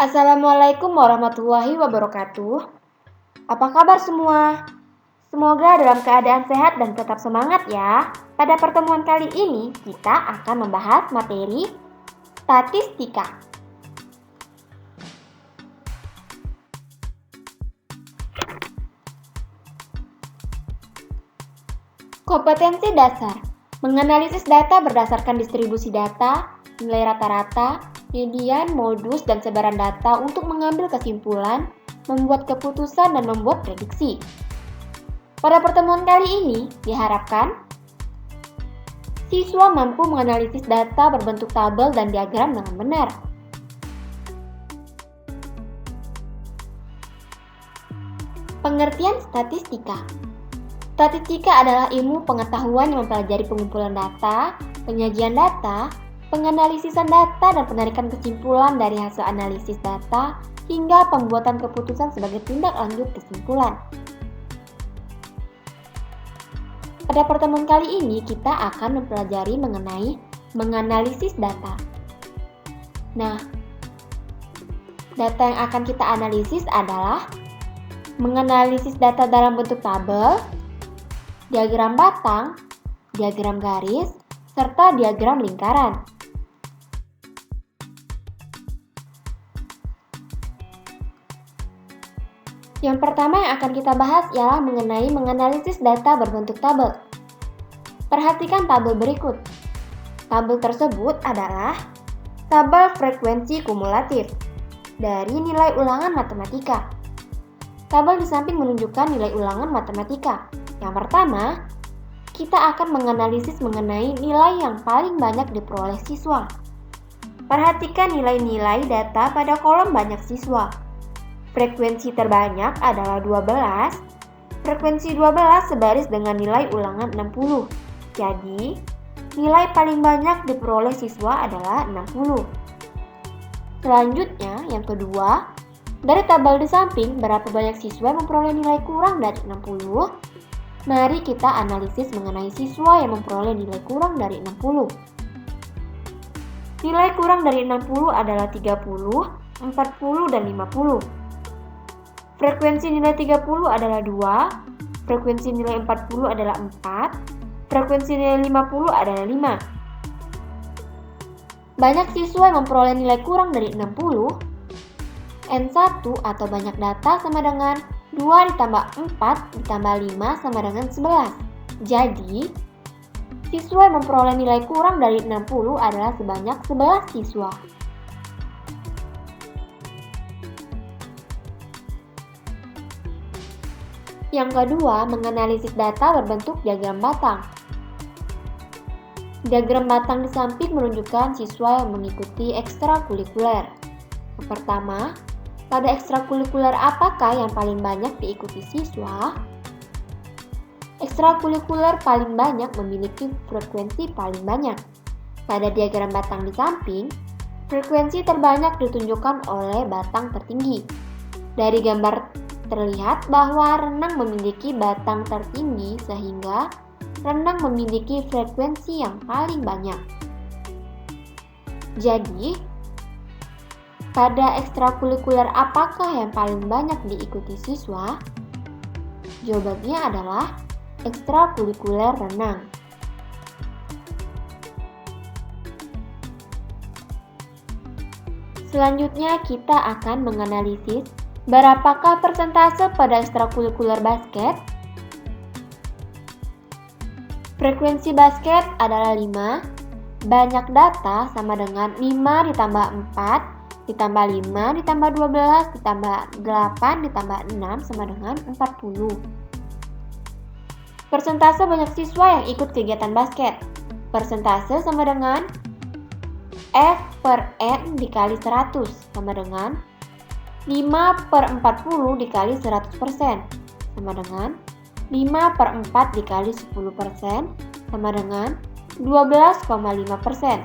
Assalamualaikum warahmatullahi wabarakatuh. Apa kabar semua? Semoga dalam keadaan sehat dan tetap semangat ya. Pada pertemuan kali ini kita akan membahas materi statistika. Kompetensi dasar: menganalisis data berdasarkan distribusi data, nilai rata-rata, median, modus, dan sebaran data untuk mengambil kesimpulan, membuat keputusan, dan membuat prediksi. Pada pertemuan kali ini, diharapkan siswa mampu menganalisis data berbentuk tabel dan diagram dengan benar. Pengertian statistika. Statistika adalah ilmu pengetahuan yang mempelajari pengumpulan data, penyajian data, penganalisisan data, dan penarikan kesimpulan dari hasil analisis data hingga pembuatan keputusan sebagai tindak lanjut kesimpulan. Pada pertemuan kali ini kita akan mempelajari mengenai menganalisis data. Nah, data yang akan kita analisis adalah menganalisis data dalam bentuk tabel, diagram batang, diagram garis, serta diagram lingkaran. Yang pertama yang akan kita bahas ialah mengenai menganalisis data berbentuk tabel. Perhatikan tabel berikut. Tabel tersebut adalah tabel frekuensi kumulatif dari nilai ulangan matematika. Tabel di samping menunjukkan nilai ulangan matematika. Yang pertama, kita akan menganalisis mengenai nilai yang paling banyak diperoleh siswa. Perhatikan nilai-nilai data pada kolom banyak siswa. Frekuensi terbanyak adalah 12. Frekuensi 12 sebaris dengan nilai ulangan 60. Jadi, nilai paling banyak diperoleh siswa adalah 60. Selanjutnya, yang kedua, dari tabel di samping berapa banyak siswa yang memperoleh nilai kurang dari 60? Mari kita analisis mengenai siswa yang memperoleh nilai kurang dari 60. Nilai kurang dari 60 adalah 30, 40, dan 50. Frekuensi nilai 30 adalah 2, frekuensi nilai 40 adalah 4, frekuensi nilai 50 adalah 5. Banyak siswa yang memperoleh nilai kurang dari 60. N1 atau banyak data sama dengan 2 ditambah 4 ditambah 5 sama dengan 11. Jadi, siswa yang memperoleh nilai kurang dari 60 adalah sebanyak 11 siswa. Yang kedua, menganalisis data berbentuk diagram batang. Diagram batang di samping menunjukkan siswa yang mengikuti ekstrakurikuler. Yang pertama, pada ekstrakurikuler apakah yang paling banyak diikuti siswa? Ekstrakurikuler paling banyak memiliki frekuensi paling banyak. Pada diagram batang di samping, frekuensi terbanyak ditunjukkan oleh batang tertinggi. Dari gambar terlihat bahwa renang memiliki batang tertinggi sehingga renang memiliki frekuensi yang paling banyak. Jadi, pada ekstrakurikuler apakah yang paling banyak diikuti siswa? Jawabannya adalah ekstrakurikuler renang. Selanjutnya kita akan menganalisis berapakah persentase pada ekstrakurikuler basket. Frekuensi basket adalah 5. Banyak data sama dengan 5 ditambah 4 ditambah 5 ditambah 12 ditambah 8 ditambah 6 sama dengan 40. Persentase banyak siswa yang ikut kegiatan basket. Persentase sama dengan F per N dikali 100 sama dengan 5 per 40 dikali 100% sama dengan 5 per 4 dikali 10% sama dengan 12,5%.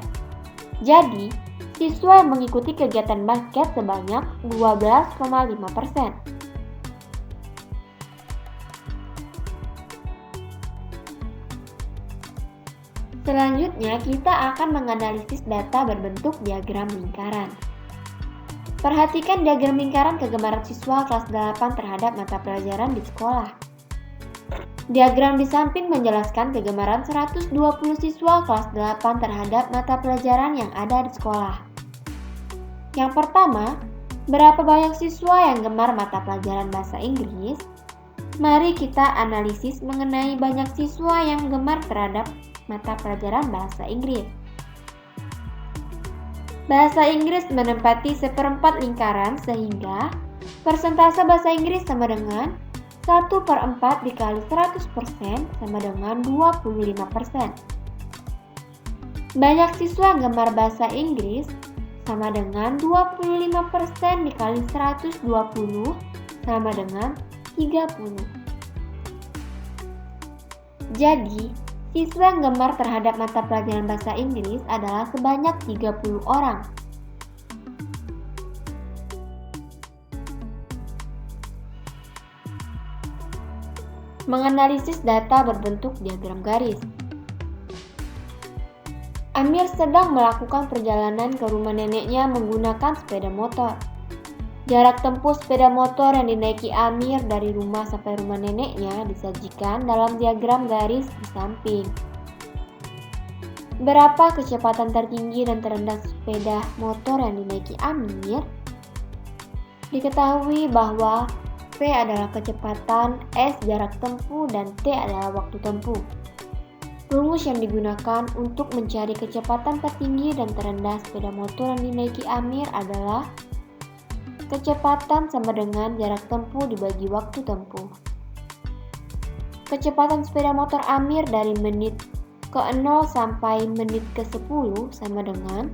Jadi, siswa yang mengikuti kegiatan basket sebanyak 12,5%. Selanjutnya, kita akan menganalisis data berbentuk diagram lingkaran. Perhatikan diagram lingkaran kegemaran siswa kelas 8 terhadap mata pelajaran di sekolah. Diagram di samping menjelaskan kegemaran 120 siswa kelas 8 terhadap mata pelajaran yang ada di sekolah. Yang pertama, berapa banyak siswa yang gemar mata pelajaran bahasa Inggris? Mari kita analisis mengenai banyak siswa yang gemar terhadap mata pelajaran bahasa Inggris. Bahasa Inggris menempati seperempat lingkaran sehingga persentase bahasa Inggris sama dengan 1/4 dikali 100% sama dengan 25%. Banyak siswa gemar bahasa Inggris sama dengan 25% dikali 120 sama dengan 30. Jadi, siswa yang gemar terhadap mata pelajaran bahasa Inggris adalah sebanyak 30 orang. Menganalisis data berbentuk diagram garis. Amir sedang melakukan perjalanan ke rumah neneknya menggunakan sepeda motor. Jarak tempuh sepeda motor yang dinaiki Amir dari rumah sampai rumah neneknya disajikan dalam diagram garis di samping. Berapa kecepatan tertinggi dan terendah sepeda motor yang dinaiki Amir? Diketahui bahwa V adalah kecepatan, S jarak tempuh, dan T adalah waktu tempuh. Rumus yang digunakan untuk mencari kecepatan tertinggi dan terendah sepeda motor yang dinaiki Amir adalah kecepatan sama dengan jarak tempuh dibagi waktu tempuh. Kecepatan sepeda motor Amir dari menit ke 0 sampai menit ke 10 sama dengan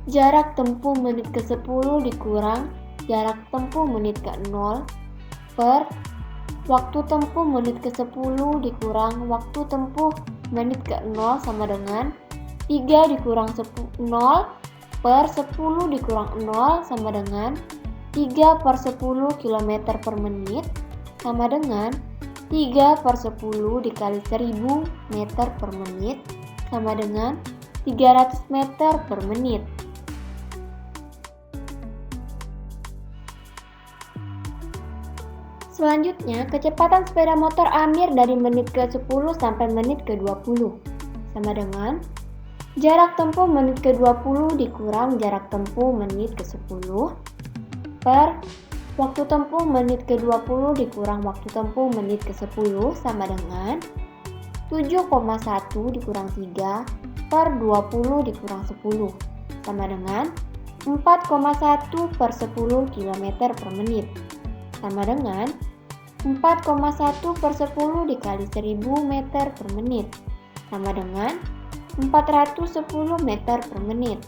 jarak tempuh menit ke 10 dikurang jarak tempuh menit ke 0 per waktu tempuh menit ke 10 dikurang waktu tempuh menit ke 0 sama dengan 3 dikurang 0 per 10 dikurang 0 sama dengan 3 per 10 km per menit sama dengan 3 per 10 dikali 1000 meter per menit sama dengan 300 meter per menit. Selanjutnya, kecepatan sepeda motor Amir dari menit ke 10 sampai menit ke 20 sama dengan jarak tempuh menit ke 20 dikurang jarak tempuh menit ke 10 per waktu tempuh menit ke 20 dikurang waktu tempuh menit ke 10 sama dengan 7,1 dikurang 3 per 20 dikurang 10 sama dengan 4,1 per 10 km per menit sama dengan 4,1 per 10 dikali 1000 meter per menit sama dengan 410 meter per menit.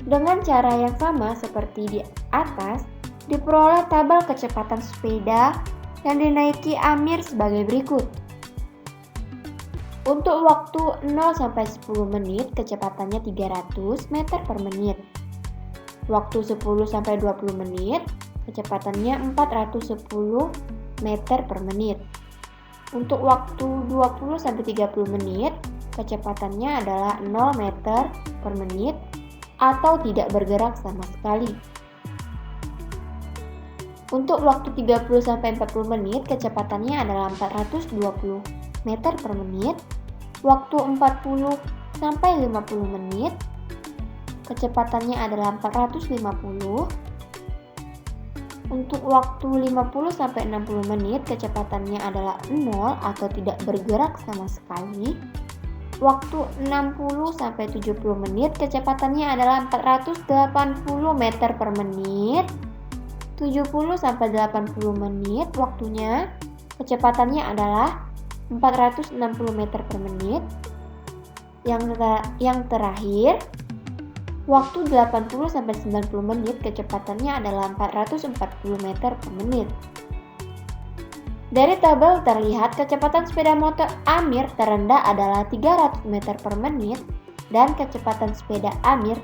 Dengan cara yang sama seperti di atas, diperoleh tabel kecepatan sepeda yang dinaiki Amir sebagai berikut. Untuk waktu 0 sampai 10 menit, kecepatannya 300 meter per menit. Waktu 10 sampai 20 menit, kecepatannya 410 meter per menit. Untuk waktu 20 sampai 30 menit, kecepatannya adalah 0 meter per menit atau tidak bergerak sama sekali. Untuk waktu 30 sampai 40 menit, kecepatannya adalah 420 meter per menit. Waktu 40 sampai 50 menit, kecepatannya adalah 450. Untuk waktu 50 sampai 60 menit, kecepatannya adalah 0 atau tidak bergerak sama sekali. Waktu 60 sampai 70 menit, kecepatannya adalah 480 meter per menit. 70 sampai 80 menit, waktunya kecepatannya adalah 460 meter per menit. Yang terakhir, waktu 80 sampai 90 menit, kecepatannya adalah 440 meter per menit. Dari tabel terlihat kecepatan sepeda motor Amir terendah adalah 300 meter per menit dan kecepatan sepeda Amir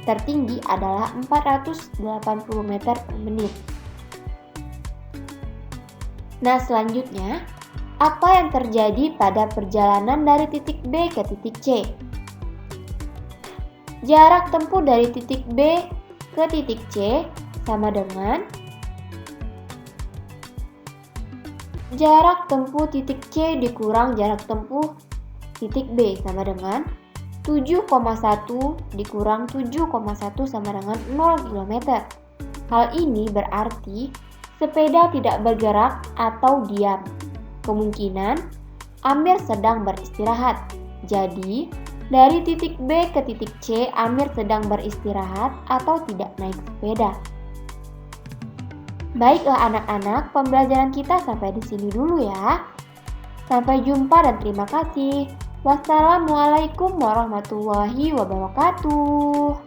tertinggi adalah 480 meter per menit. Nah, selanjutnya, apa yang terjadi pada perjalanan dari titik B ke titik C? jarak tempuh dari titik B ke titik C sama dengan jarak tempuh titik C dikurang jarak tempuh titik B sama dengan 7,1 dikurang 7,1 sama dengan 0 km. Hal ini berarti sepeda tidak bergerak atau diam. Kemungkinan Amir sedang beristirahat. Jadi, dari titik B ke titik C, Amir sedang beristirahat atau tidak naik sepeda. Baiklah anak-anak, pembelajaran kita sampai di sini dulu ya. Sampai jumpa dan terima kasih. Wassalamualaikum warahmatullahi wabarakatuh.